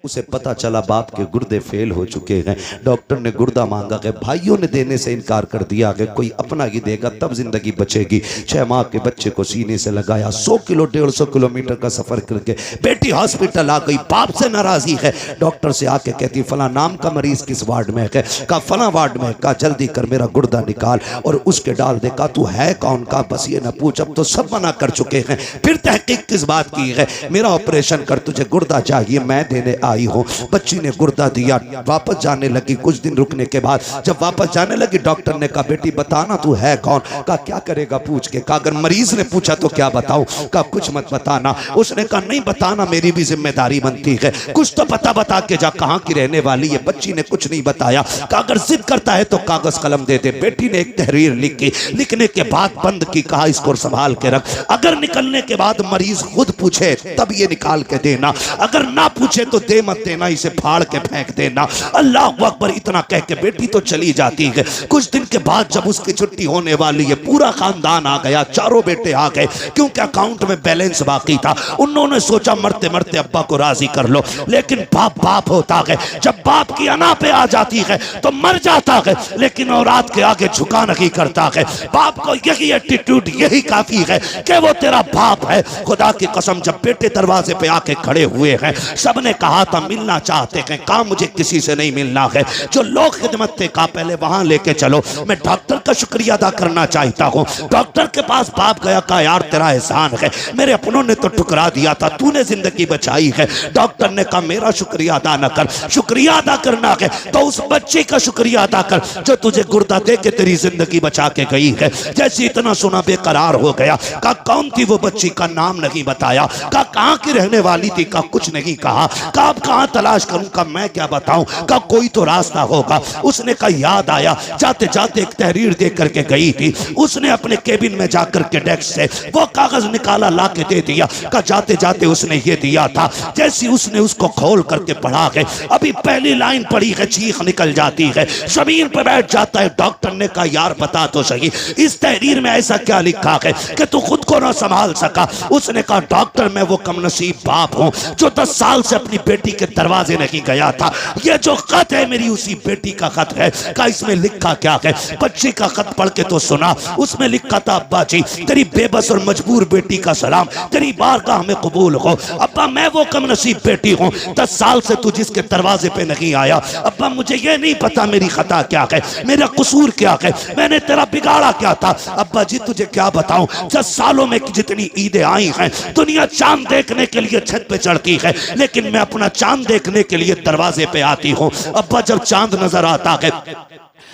उसे पता चला बाप के गुर्दे फेल हो चुके हैं। डॉक्टर ने गुर्दा मांगा गया, भाइयों ने देने से इनकार कर दिया कि कोई अपना ही देगा तब जिंदगी बचेगी। 6 माह के बच्चे को सीने से लगाया, 100 किलो 150 किलोमीटर का सफर करके बेटी हॉस्पिटल आ गई, बाप से नाराजी है। डॉक्टर से आके कहती फला नाम का मरीज किस वार्ड में है? कहा फला वार्ड में। कहा जल्दी कर मेरा गुर्दा निकाल और उसके डाल दे। कहा तू है कौन? का बस ये ना पूछ, अब तो सब मना कर चुके हैं, फिर तहकीक किस बात की है? मेरा ऑपरेशन कर, तुझे गुर्दा चाहिए, मैं देने आई हूँ। बच्ची ने गुर्दा दिया, वापस जाने लगी। कुछ दिन रुकने के बाद जब वापस जाने लगी डॉक्टर ने कहा बेटी बताना तू है कौन? कहा क्या करेगा पूछ के? कहा अगर मरीज ने पूछा तो क्या बताऊं? कहा कुछ मत बताना। उसने कहा नहीं बताना, मेरी भी जिम्मेदारी बनती है, कुछ तो बता के जा, कहाँ की रहने वाली है? बच्ची ने कुछ नहीं बताया। कहा अगर जिद करता है तो कागज कलम दे दे। बेटी ने एक तहरीर लिखी, लिखने के बाद बंद की, कहा इसको संभाल के रख, अगर निकलने के बाद मरीज खुद पूछे तब ये निकाल के देना, अगर ना पूछे तो दे मत देना, इसे फाड़ के फेंक देना। अल्लाह अकबर इतना कह के बेटी तो चली जाती है। कुछ दिन के बाद जब उसकी छुट्टी होने वाली है, पूरा खानदान आ गया, चारों बेटे आ गए, क्योंकि अकाउंट में बैलेंस बाकी था। उन्होंने सोचा मरते मरते अब्बा को राजी कर लो, लेकिन बाप बाप होता है, जब बाप की अना पे आ जाती है तो मर जाता है, लेकिन औलाद के आगे झुका नहीं करता है। बाप को यही एटीट्यूड, यही काफी है कि वो तेरा बाप है। खुदा की कसम जब बेटे दरवाजे पे आके खड़े हुए हैं, सबने कहा था मिलना चाहते हैं, कहा मुझे किसी से नहीं मिलना है। जो लोग खिदमत थे कहा पहले वहां लेके चलो, मैं डॉक्टर का शुक्रिया अदा करना चाहता हूँ। डॉक्टर के पास बाप गया, कहा यार तेरा एहसान है, मेरे अपनों ने तो ठुकरा दिया था, तूने जिंदगी बचाई है। डॉक्टर ने कहा मेरा शुक्रिया अदा न कर, शुक्रिया अदा करना है तो उस बच्चे का शुक्रिया अदा कर जो तुझे गुर्दा दे के तेरी जिंदगी बचा के गई है। जैसे इतना सुना बेकरार हो गया। कहा कौन थी वो बच्ची? का नाम नहीं बताया। कहा कहाँ की रहने वाली थी? का कुछ नहीं कहा। कहा अब कहाँ तलाश करूं? का मैं क्या बताऊं? का कोई तो रास्ता होगा। उसने कहा याद आया, जाते जाते एक तहरीर दे करके गई थी। उसने अपने केबिन में जाकर के डेस्क से वो कागज निकाला, ला के दे दिया। का जाते जाते उसने ये दिया था। जैसे उसने उसको खोल करके पढ़ा है, अभी पहली लाइन पढ़ी है, चीख निकल जाती है, जमीन पर बैठ जाता है। डॉक्टर ने कहा यार बता तो सही, इस तहरीर में ऐसा क्या लिखा है कि तू खुद को ना संभाल सका? उसने कहा डॉक्टर मैं वो कमनसीब बाप हूं जो 10 साल से अपनी बेटी के दरवाजे नहीं गया था। ये जो खत है मेरी उसी बेटी का खत है। कहा इसमें लिखा क्या है? बच्ची का खत पढ़ के तो सुना। उसमें लिखा था अब्बा जी तेरी बेबस और मजबूर बेटी का सलाम, तेरी बारगाह में कबूल हो। अब्बा मैं वो कमनसीब बेटी हूँ 10 साल से तू जिसके दरवाजे पे नहीं आया। अब्बा मुझे ये नहीं पता मेरी खता क्या है, मेरा कसूर क्या है, मैंने तेरा बिगाड़ा क्या था। अब्बा जी तुझे क्या बताऊं, 10 सालों में जितनी ईदें आई हैं, दुनिया चांद देखने के लिए छत पे चढ़ती है, लेकिन मैं अपना चांद देखने के लिए दरवाजे पे आती हूँ। अब्बा जब चांद नजर आता है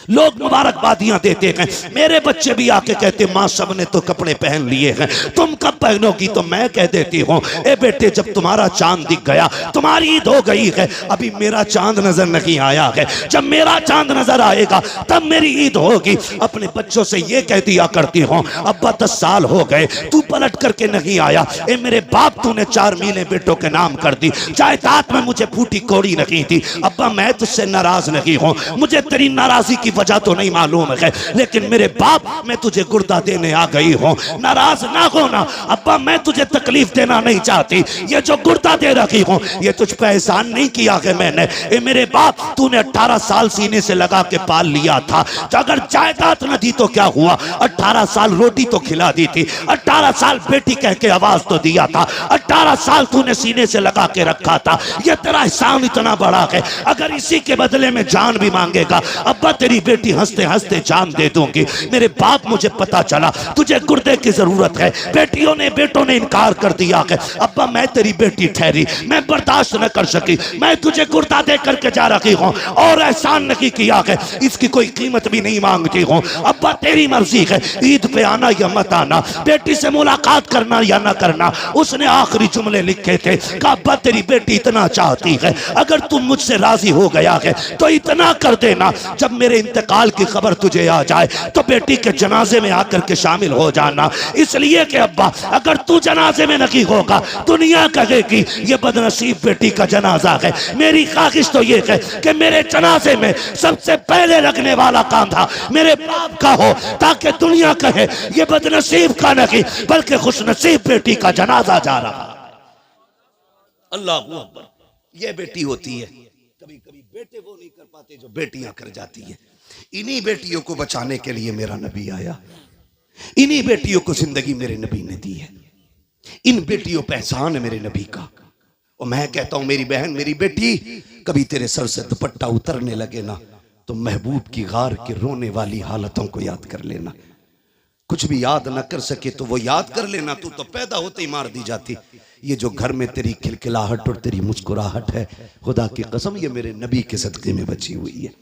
लोग मुबारकबादियां देते हैं, मेरे बच्चे भी आके कहते माँ सबने तो कपड़े पहन लिए हैं, तुम कब पहनोगी? तो मैं कह देती हूँ ए बेटे जब तुम्हारा चांद दिख गया तुम्हारी ईद हो गई है, अभी मेरा चांद नजर नहीं आया है, जब मेरा चांद नजर आएगा तब मेरी ईद होगी। अपने बच्चों से ये कह दिया करती हूँ अब्बा 10 साल हो गए तू पलट करके नहीं आया, ए मेरे बाप तूने 4 मीलें बेटों के नाम कर दी, जायदाद में मुझे फूटी कौड़ी नहीं थी। अब्बा मैं तुझसे नाराज नहीं हूँ, मुझे तेरी नाराजगी की वजह तो नहीं मालूम है, लेकिन मेरे बाप मैं तुझे गुर्दा देने आ गई हूँ, नाराज ना होना। अब्बा मैं तुझे तकलीफ देना नहीं चाहती, ये जो गुर्दा दे रखी हूँ ये तुझ पे एहसान नहीं किया है मैंने। ए मेरे बाप तूने 18 साल सीने से लगा के पाल लिया था, तो अगर जायदाद न दी तो क्या हुआ, 18 साल रोटी तो खिला दी थी, 18 साल बेटी कह के आवाज तो दिया था, 18 साल तूने सीने से लगा के रखा था, ये तेरा एहसान इतना बड़ा है, अगर इसी के बदले में जान भी मांगेगा अब्बा तेरी बेटी हंसते हंसते जान दे दूंगी। मेरे बाप मुझे पता चला तुझे गुर्दे की जरूरत है, बेटियों ने बेटों ने इनकार कर दिया है, अब्बा मैं तेरी बेटी ठहरी, मैं बर्दाश्त न कर सकी, मैं तुझे गुर्दा दे करके जा रही हूँ और एहसान नहीं किया है, इसकी कोई कीमत भी नहीं मांगती हूँ। अब्बा तेरी मर्जी है, ईद पे आना या मत आना, बेटी से मुलाकात करना या ना करना। उसने आखिरी जुमले लिखे थे कि अब्बा तेरी बेटी इतना चाहती है, अगर तुम मुझसे राजी हो गया है तो इतना कर देना, जब मेरे इंतकाल की खबर तुझे आ जाए तो बेटी के जनाजे में आकर के शामिल हो जाना, इसलिए कि अब्बा अगर तू जनाजे में नहीं होगा दुनिया कहेगी ये बदनसीब बेटी का जनाजा है। मेरी ख्वाहिश तो ये है कि मेरे जनाजे में सबसे पहले लगने वाला कांधा मेरे बाप का हो, ताकि दुनिया कहे ये बदनसीब का नहीं बल्कि खुशनसीब बेटी का जनाजा जा रहा। अल्लाह अकबर। ये बेटी होती है। कभी कभी बेटे वो नहीं कर पाते जो बेटियां कर जाती है। इन्हीं बेटियों को बचाने के लिए मेरा नबी आया, इन्हीं बेटियों को जिंदगी मेरे नबी ने दी है, इन बेटियों पे एहसान है मेरे नबी का। और मैं कहता हूं मेरी बहन, मेरी बेटी, कभी तेरे सर से दुपट्टा उतरने लगे ना तो महबूब की गार के रोने वाली हालतों को याद कर लेना। कुछ भी याद न कर सके तो वो याद कर लेना, तू तो पैदा होते ही मार दी जाती। ये जो घर में तेरी खिलखिलाहट और तेरी मुस्कुराहट है, खुदा की कसम ये मेरे नबी के सदके में बची हुई है,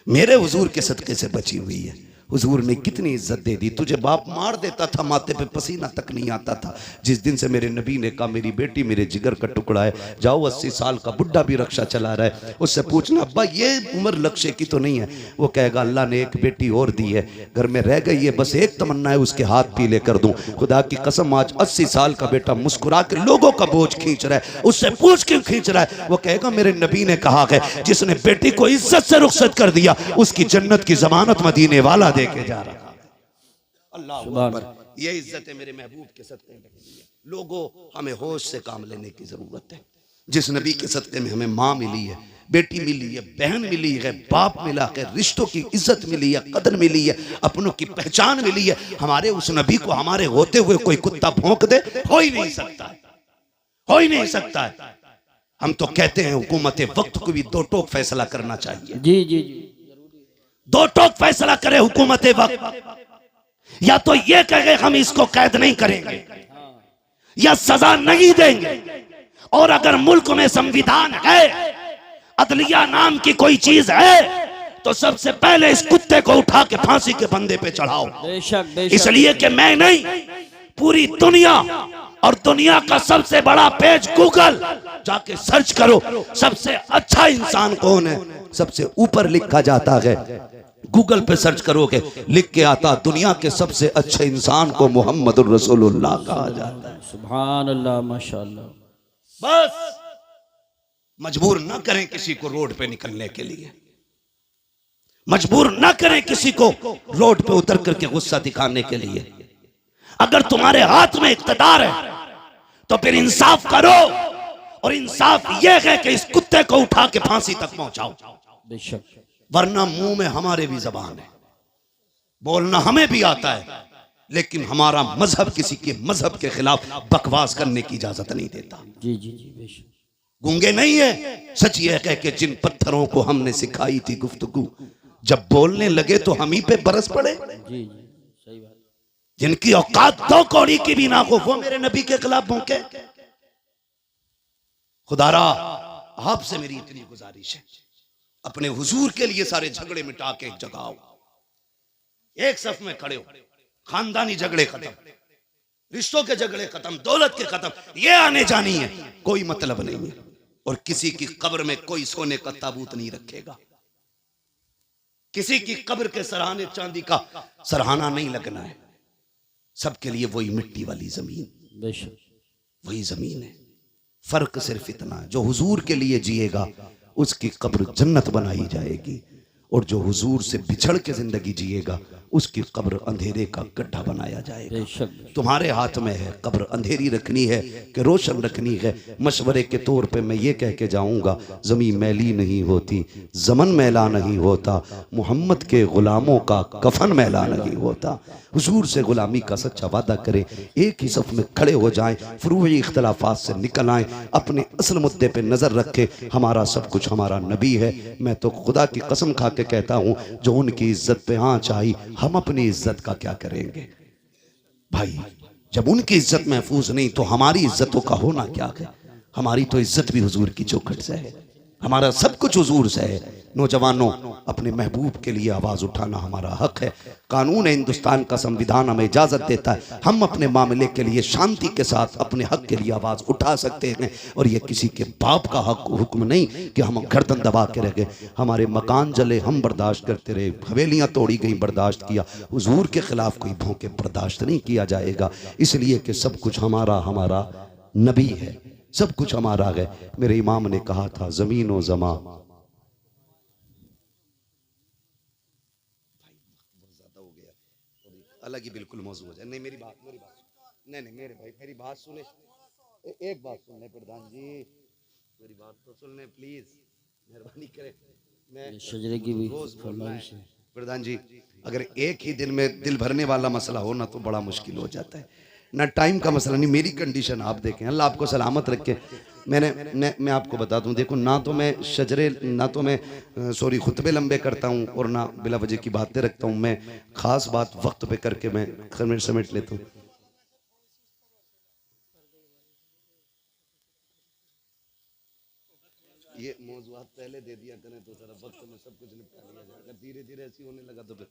मेरे हुजूर के सदके से बची हुई है। हुजूर ने कितनी इज्जत दे दी। तुझे बाप मार देता था, माथे पे पसीना तक नहीं आता था। जिस दिन से मेरे नबी ने कहा मेरी बेटी मेरे जिगर का टुकड़ा है, जाओ 80 साल का बुढ़ा भी रक्षा चला रहा है, उससे पूछना अब्बा ये उम्र लक्ष्य की तो नहीं है। वो कहेगा अल्लाह ने एक बेटी और दी है, घर में रह गई है, बस एक तमन्ना है उसके हाथ पीले कर दूं। खुदा की कसम आज 80 साल का बेटा मुस्कुरा के लोगों का बोझ खींच रहा है, उससे पूछ क्यों खींच रहा है? वो कहेगा मेरे नबी ने कहा है जिसने बेटी को इज्जत से रुखसत कर दिया उसकी जन्नत की जमानत मदीने वाला देके जा रहा। अल्लाह अकबर। ये इज्जत है मेरे महबूब के सदके में। लोगों हमें होश से काम लेने की जरूरत है। जिस नबी के सदके में हमें माँ मिली है, बेटी मिली है, बहन मिली है, बाप मिला है, रिश्तों की इज्जत मिली है, कदर मिली है, अपनों की पहचान मिली है, हमारे उस नबी को हमारे होते हुए कोई कुत्ता भौंक दे, हो ही नहीं सकता है, हो ही नहीं सकता है। हम तो कहते हैं हुकूमत वक्त को भी दो टोक फैसला करना चाहिए। जी जी जी, दो टोक फैसला करे हुकूमत वक्त, या तो ये कहे हम इसको कैद नहीं करेंगे या सजा नहीं देंगे, और अगर मुल्क में संविधान है, अदलिया नाम की कोई चीज है, तो सबसे पहले इस कुत्ते को उठा के फांसी के फंदे पे चढ़ाओ। बेशक बेशक। इसलिए कि मैं नहीं, पूरी दुनिया, और दुनिया का सबसे बड़ा पेज गूगल, जाके सर्च करो सबसे अच्छा इंसान कौन है, सबसे ऊपर लिखा जाता है। गूगल पे सर्च करोगे लिख के आता दुनिया के सबसे अच्छे इंसान को मोहम्मदुर रसूलुल्लाह कहा जाता है। सुभान अल्लाह माशाअल्लाह। बस मजबूर ना करें किसी को रोड पे निकलने के लिए, मजबूर ना करें किसी को रोड पे उतर करके गुस्सा दिखाने के लिए। अगर तुम्हारे हाथ में इख्तियार है तो फिर इंसाफ करो, और इंसाफ यह है कि इस कुत्ते को उठा के फांसी तक पहुंचाओ। बेशक। वरना मुंह में हमारे भी जबान है, बोलना हमें भी आता है, लेकिन हमारा मजहब किसी के मजहब के खिलाफ बकवास करने की इजाजत नहीं देता। जी जी जी बेशक। गूंगे नहीं है, सच ये कह के जिन पत्थरों को हमने सिखाई थी गुफ्तगू, जब बोलने लगे तो हम ही पे बरस पड़े। जी जी सही बात। जिनकी औकात दो कौड़ी की भी ना हो वो मेरे नबी के खिलाफ भौंके। खुदारा आपसे मेरी इतनी गुजारिश है, अपने हुजूर के लिए सारे झगड़े मिटा के एक जगह आओ, एक सफ में खड़े हो। खानदानी झगड़े खत्म, रिश्तों के झगड़े खत्म, दौलत के खत्म, ये आने जानी है, कोई मतलब नहीं है। और किसी की कब्र में कोई सोने का ताबूत नहीं रखेगा, किसी की कब्र के सराहने चांदी का सराहना नहीं लगना है। सबके लिए वही मिट्टी वाली जमीन, बेशक वही जमीन है। फर्क सिर्फ इतना है, जो हुजूर के लिए जिएगा उसकी कब्र जन्नत बनाई जाएगी, और जो हुजूर से बिछड़ के जिंदगी जिएगा उसकी कब्र अंधेरे का गड्ढा बनाया जाएगा। बेशक। तुम्हारे हाथ में है कब्र अंधेरी रखनी है कि रोशन रखनी है। मशवरे के तौर पे मैं ये कह के जाऊंगा, जमीन मैली नहीं होती, जमन मैला नहीं होता, मोहम्मद के गुलामों का कफन मैला नहीं होता। हुजूर से गुलामी का सच्चा वादा करें, एक ही सफ में खड़े हो जाएं, फरूई इख्तलाफात से निकल आएं, अपने असल मुद्दे पे नजर रखें। हमारा सब कुछ हमारा नबी है। मैं तो खुदा की कसम खा के कहता हूं, जो उनकी इज्जत पे आंच आई, हम अपनी इज्जत का क्या करेंगे भाई? जब उनकी इज्जत महफूज नहीं तो हमारी इज्जतों का होना क्या है? हमारी तो इज्जत भी हुजूर की चौखट से है, हमारा सब कुछ हुजूर से है। नौजवानों, अपने महबूब के लिए आवाज उठाना हमारा हक है। कानून हिंदुस्तान का, संविधान हमें इजाजत देता है, हम अपने मामले के लिए शांति के साथ अपने हक के लिए आवाज उठा सकते हैं। और ये किसी के बाप का हक हुक्म नहीं कि हम गर्दन दबा के रह गए। हमारे मकान जले हम बर्दाश्त करते रहे, हवेलियां तोड़ी गई बर्दाश्त किया, हुजूर के खिलाफ कोई भौंके बर्दाश्त नहीं किया जाएगा। इसलिए कि सब कुछ हमारा हमारा नबी है, सब कुछ हमारा है। मेरे इमाम ने कहा था, जमीन व जमा अलग ही बिल्कुल मौजूद हो जाए। नहीं मेरी बात नहीं, मेरे भाई मेरी बात सुने, एक बात सुन ले प्रधान जी, मेरी बात तो सुन लें प्लीज, मेहरबानी करें। मैं ये शजरे की भी रोज बोलना फरमाइश है है। प्रधान जी, अगर एक ही दिन में दिल भरने वाला मसला हो ना तो बड़ा मुश्किल हो जाता है ना। टाइम का मसला नहीं, मेरी कंडीशन आप देखें, अल्लाह आपको सलामत रखे। मैं आपको बता दूं, देखो ना तो मैं शजरे, ना तो मैं सॉरी खुतबे लंबे करता हूं और ना बिला वजह की बातें रखता हूं। मैं खास बात वक्त पे करके मैं समेट लेता हूं। ये मौजूद पहले दे दिया करें तो जरा वक्त में सब कुछ निपटा लिया जाए। अगर धीरे धीरे ऐसी होने लगा तो फिर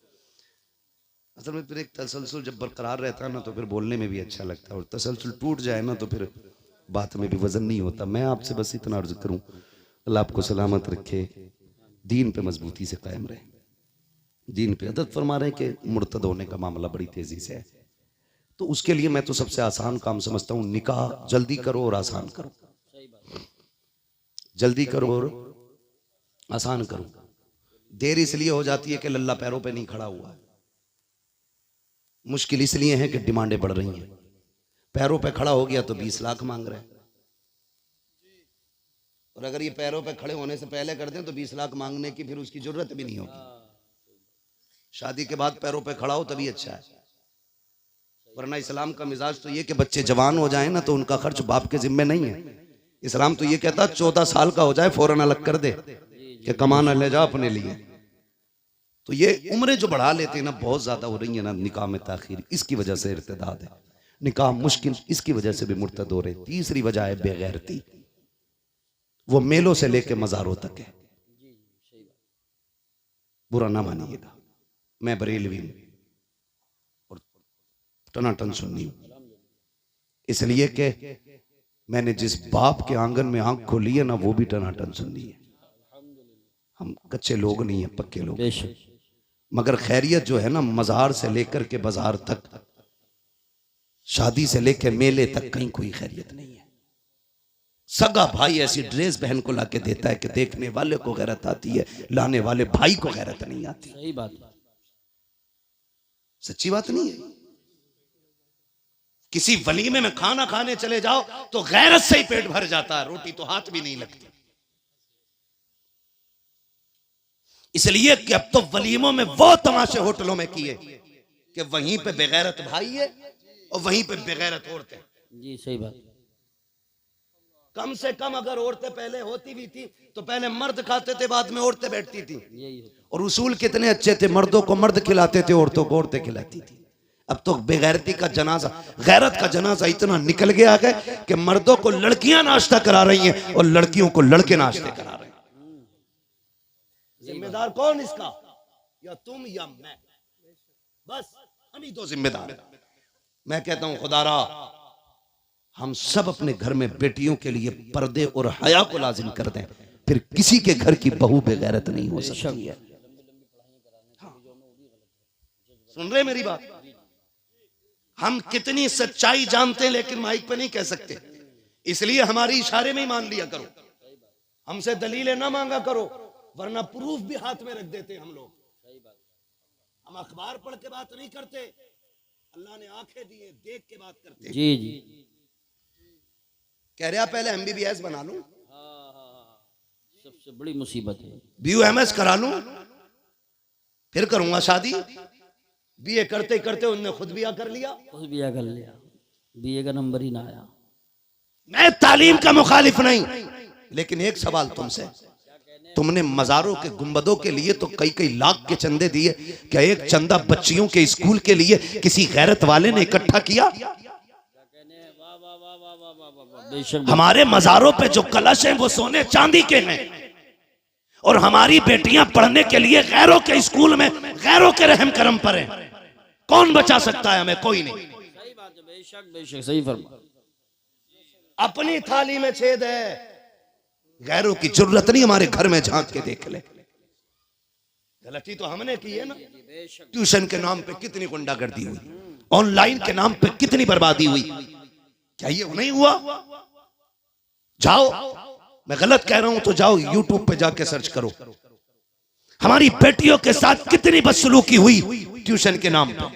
असल में फिर एक तसलसल जब बरकरार रहता है ना तो फिर बोलने में भी अच्छा लगता है, और तसलसल टूट जाए ना तो फिर बात में भी वजन नहीं होता। मैं आपसे बस इतना अर्ज करूं, अल्लाह आपको सलामत रखे, दीन पे मजबूती से कायम रहे। दीन पे अदद फरमा रहे कि मुर्तद होने का मामला बड़ी तेजी से है, तो उसके लिए मैं तो सबसे आसान काम समझता हूँ, निकाह जल्दी करो और आसान करो। जल्दी करो और आसान करो। देर इसलिए हो जाती है कि लल्ला पैरों पे नहीं खड़ा हुआ है। मुश्किल इसलिए है कि डिमांडें बढ़ रही हैं। पैरों पे खड़ा हो गया तो 20 लाख मांग रहे हैं, और अगर ये पैरों पे खड़े होने से पहले कर दें तो 20 लाख मांगने की फिर उसकी जरूरत भी नहीं होगी। शादी के बाद पैरों पे खड़ा हो तभी अच्छा है, वरना इस्लाम का मिजाज तो ये कि बच्चे जवान हो जाए ना तो उनका खर्च बाप के जिम्मे नहीं है। इस्लाम तो ये कहता 14 साल का हो जाए फौरन अलग कर दे कि कमाना ले जाओ अपने लिए। तो ये उम्रें जो बढ़ा लेते हैं ना, बहुत ज्यादा हो रही है ना निकाह में ताखीर, इसकी वजह से इर्तिदाद है। निकाह मुश्किल इसकी वजह से भी मुर्तद हो रहे। तीसरी वजह है बेगैरती, वो मेलों से लेके मज़ारों तक है। बुरा ना मानिएगा, मैं बरेलवी हूं और टनाटन सुन्नी हूं, इसलिए कि मैंने जिस बाप के आंगन में आंख खोली है ना वो भी टनाटन सुन्नी है। हम कच्चे लोग नहीं है, पक्के लोग। मगर खैरियत जो है ना, मजार से लेकर के बाजार तक, शादी से लेकर मेले तक कहीं कोई खैरियत नहीं है। सगा भाई ऐसी ड्रेस बहन को लाके देता है कि देखने वाले को गैरत आती है, लाने वाले भाई को गैरत नहीं आती। सही बात, सच्ची बात नहीं है। किसी वलीमे में खाना खाने चले जाओ तो गैरत से ही पेट भर जाता है, रोटी तो हाथ भी नहीं लगती। इसलिए कि अब तो वलीमों में वो तमाशे होटलों में किए कि वहीं पे बेगैरत भाई है और वहीं पे बेगैरत औरतें। जी सही बात। कम से कम अगर औरतें पहले होती भी थी तो पहले मर्द खाते थे, बाद में औरतें बैठती थी। और उसूल कितने अच्छे थे, मर्दों को मर्द खिलाते थे, औरतों को औरतें खिलाती थी। अब तो बेगैरती का जनाजा, गैरत का जनाजा इतना निकल गया है कि मर्दों को लड़कियां नाश्ता करा रही हैं और लड़कियों को लड़के नाश्ते करा रहे हैं। जिम्मेदार कौन इसका? या तुम या मैं, बस हम ही तो जिम्मेदार हैं। मैं कहता हूं खुदारा हम सब अपने घर में बेटियों के लिए पर्दे और हया को लाजिम कर दें, फिर किसी के घर की बहू बेगैरत नहीं हो सकती है। हाँ। सुन रहे मेरी बात? हम कितनी सच्चाई जानते हैं लेकिन माइक पे नहीं कह सकते, इसलिए हमारी इशारे में ही मान लिया करो। हमसे दलीलें ना मांगा करो, वरना प्रूफ भी हाथ में रख देते हम लोग। हम अखबार पढ़ के बात नहीं करते, अल्लाह ने आंखें दी है, देख के बात करते। जी जी। कह रहा पहले MBBS बना लूं, सबसे बड़ी मुसीबत है। BUMS करा लूं, फिर करूंगा शादी। BA करते करते उनने खुद बिया कर लिया, खुद बिया कर लिया, BA का नंबर ही ना आया। मैं तालीम का मुखालिफ नहीं, लेकिन एक सवाल तुमसे, तुमने मजारों के गुंबदों के लिए तो कई कई लाख के चंदे दिए, क्या एक चंदा बच्चियों के स्कूल के लिए किसी गैरत वाले ने इकट्ठा किया? हमारे मजारों पे जो कलश हैं वो सोने चांदी के हैं, और हमारी बेटियां पढ़ने के लिए गैरों के स्कूल में गैरों के रहम करम पर हैं। कौन बचा सकता है हमें? कोई नहीं। सही बात है, बेशक बेशक सही फरमा। अपनी थाली में छेद है, गैरों की जरूरत नहीं हमारे घर में झांक के देख ले। गलती तो हमने की है ना। ट्यूशन के नाम पे कितनी गुंडागर्दी हुई, ऑनलाइन के नाम पे कितनी बर्बादी हुई, क्या ये नहीं हुआ? जाओ, मैं गलत कह रहा हूं तो जाओ YouTube पे जाके सर्च करो। हमारी बेटियों के साथ कितनी बदसलूकी हुई ट्यूशन के नाम पे।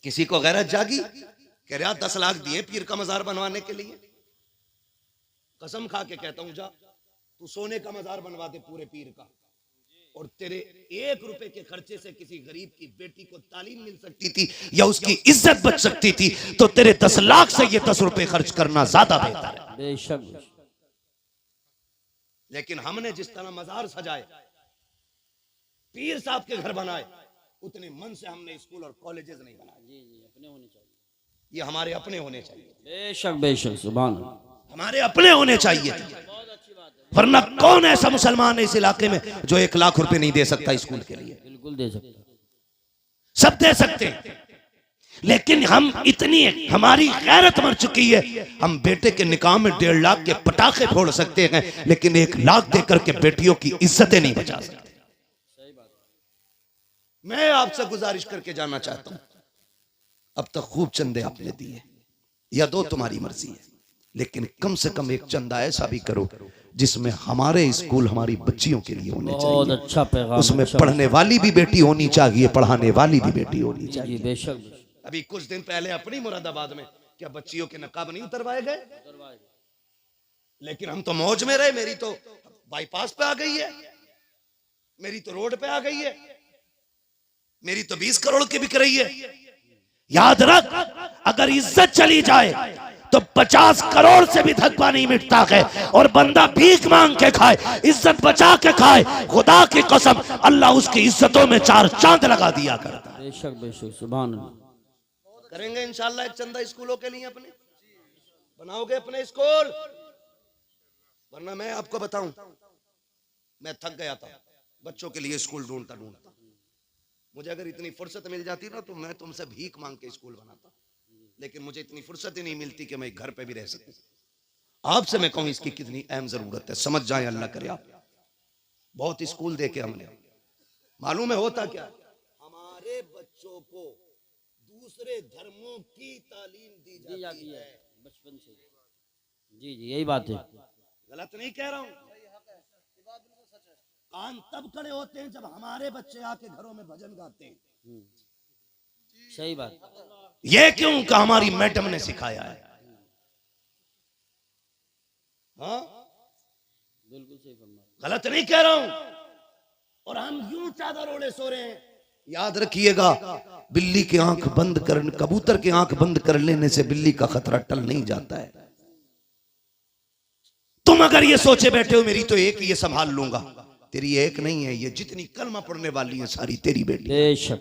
किसी को गैरत जागी? कह रहा 10 लाख दिए पीर का मजार बनवाने के लिए। कसम खा के कहता हूं, जा तू सोने का मजार बनवा दे पूरे पीर का, और तेरे 1 रुपए के खर्चे से किसी गरीब की बेटी को तालीम मिल सकती थी या उसकी इज्जत बच सकती थी, तो तेरे 10 लाख से ये 10 रुपए खर्च करना ज्यादा बेहतर है। बेशक। लेकिन हमने जिस तरह मजार सजाए, पीर साहब के घर बनाए, उतने मन से हमने स्कूल और कॉलेजेस नहीं बनाए। जी जी, अपने होने चाहिए, ये हमारे अपने होने चाहिए। बेशक बेशक, सुभान अल्लाह, हमारे अपने होने चाहिए। वरना कौन ऐसा मुसलमान है इस इलाके में जो 1 लाख रुपए नहीं दे सकता स्कूल के लिए? बिल्कुल दे सकते, सब दे सकते हैं, लेकिन हम इतनी हमारी गैरत मर चुकी है, हम बेटे के निकाह में 1.5 लाख के पटाखे फोड़ सकते हैं, लेकिन 1 लाख देकर के बेटियों की इज्जतें नहीं बचा सकते। मैं आपसे गुजारिश करके जाना चाहता हूं, अब तक खूब चंदे आपने दिए या दो, तुम्हारी मर्जी है, लेकिन कम से कम एक चंदा ऐसा भी करो जिसमें हमारे स्कूल हमारी बच्चियों के लिए होने बहुत चाहिए। अच्छा पैगाम, उसमें पढ़ने वाली भी बेटी होनी चाहिए, पढ़ाने वाली भी बेटी होनी जी चाहिए। बेशक। अभी कुछ दिन पहले अपनी मुरादाबाद में क्या बच्चियों के नकाब नहीं उतरवाए गए? लेकिन हम तो मौज में रहे। मेरी तो बाईपास पे आ गई है, मेरी तो रोड पे आ गई है, मेरी तो 20 करोड़ की बिक रही है। याद रख, अगर इज्जत चली जाए तो 50 करोड़ से भी धक्का नहीं मिटता है, और बंदा भीख मांग के खाए, इज्जत बचा के खाए, खुदा की कसम अल्लाह उसकी इज्जतों में 4 चांद लगा दिया करता है। बेशक बेशक, सुभान अल्लाह। करेंगे इंशाल्लाह एक चंदा स्कूलों के लिए, अपने बनाओगे अपने स्कूल। वरना मैं आपको बताऊं, मैं थक गया था बच्चों के लिए स्कूल ढूंढता ढूंढता। मुझे अगर इतनी फुर्सत मिल जाती ना तो मैं तुमसे भीख मांग के स्कूल बनाता, लेकिन मुझे इतनी फुर्सत ही नहीं मिलती कि मैं घर पे भी रह सकूं। आपसे मैं कहूं इसकी कितनी अहम जरूरत है, समझ जाए अल्लाह करे। आप बहुत स्कूल देखे हमने, मालूम है होता क्या, हमारे बच्चों को दूसरे धर्मों की तालीम दी जाती है बचपन से। जी जी, यही बात है, गलत नहीं कह रहा हूं। कान तब खड़े होते हैं जब हमारे बच्चे आके घरों में भजन गाते हैं। सही बात। ये क्यों का हमारी मैडम ने सिखाया है। हाँ, बिल्कुल सही फरमा, गलत नहीं कह रहा हूं। और हम यूं चादर ओढ़े सो रहे हैं। याद रखिएगा, बिल्ली की आंख बंद कर, कबूतर की आंख बंद कर लेने से बिल्ली का खतरा टल नहीं जाता है। तुम अगर ये सोचे बैठे हो मेरी तो एक ही ये संभाल लूंगा, तेरी एक नहीं है, ये जितनी कलमा पढ़ने वाली है सारी तेरी बेटी। बेशक।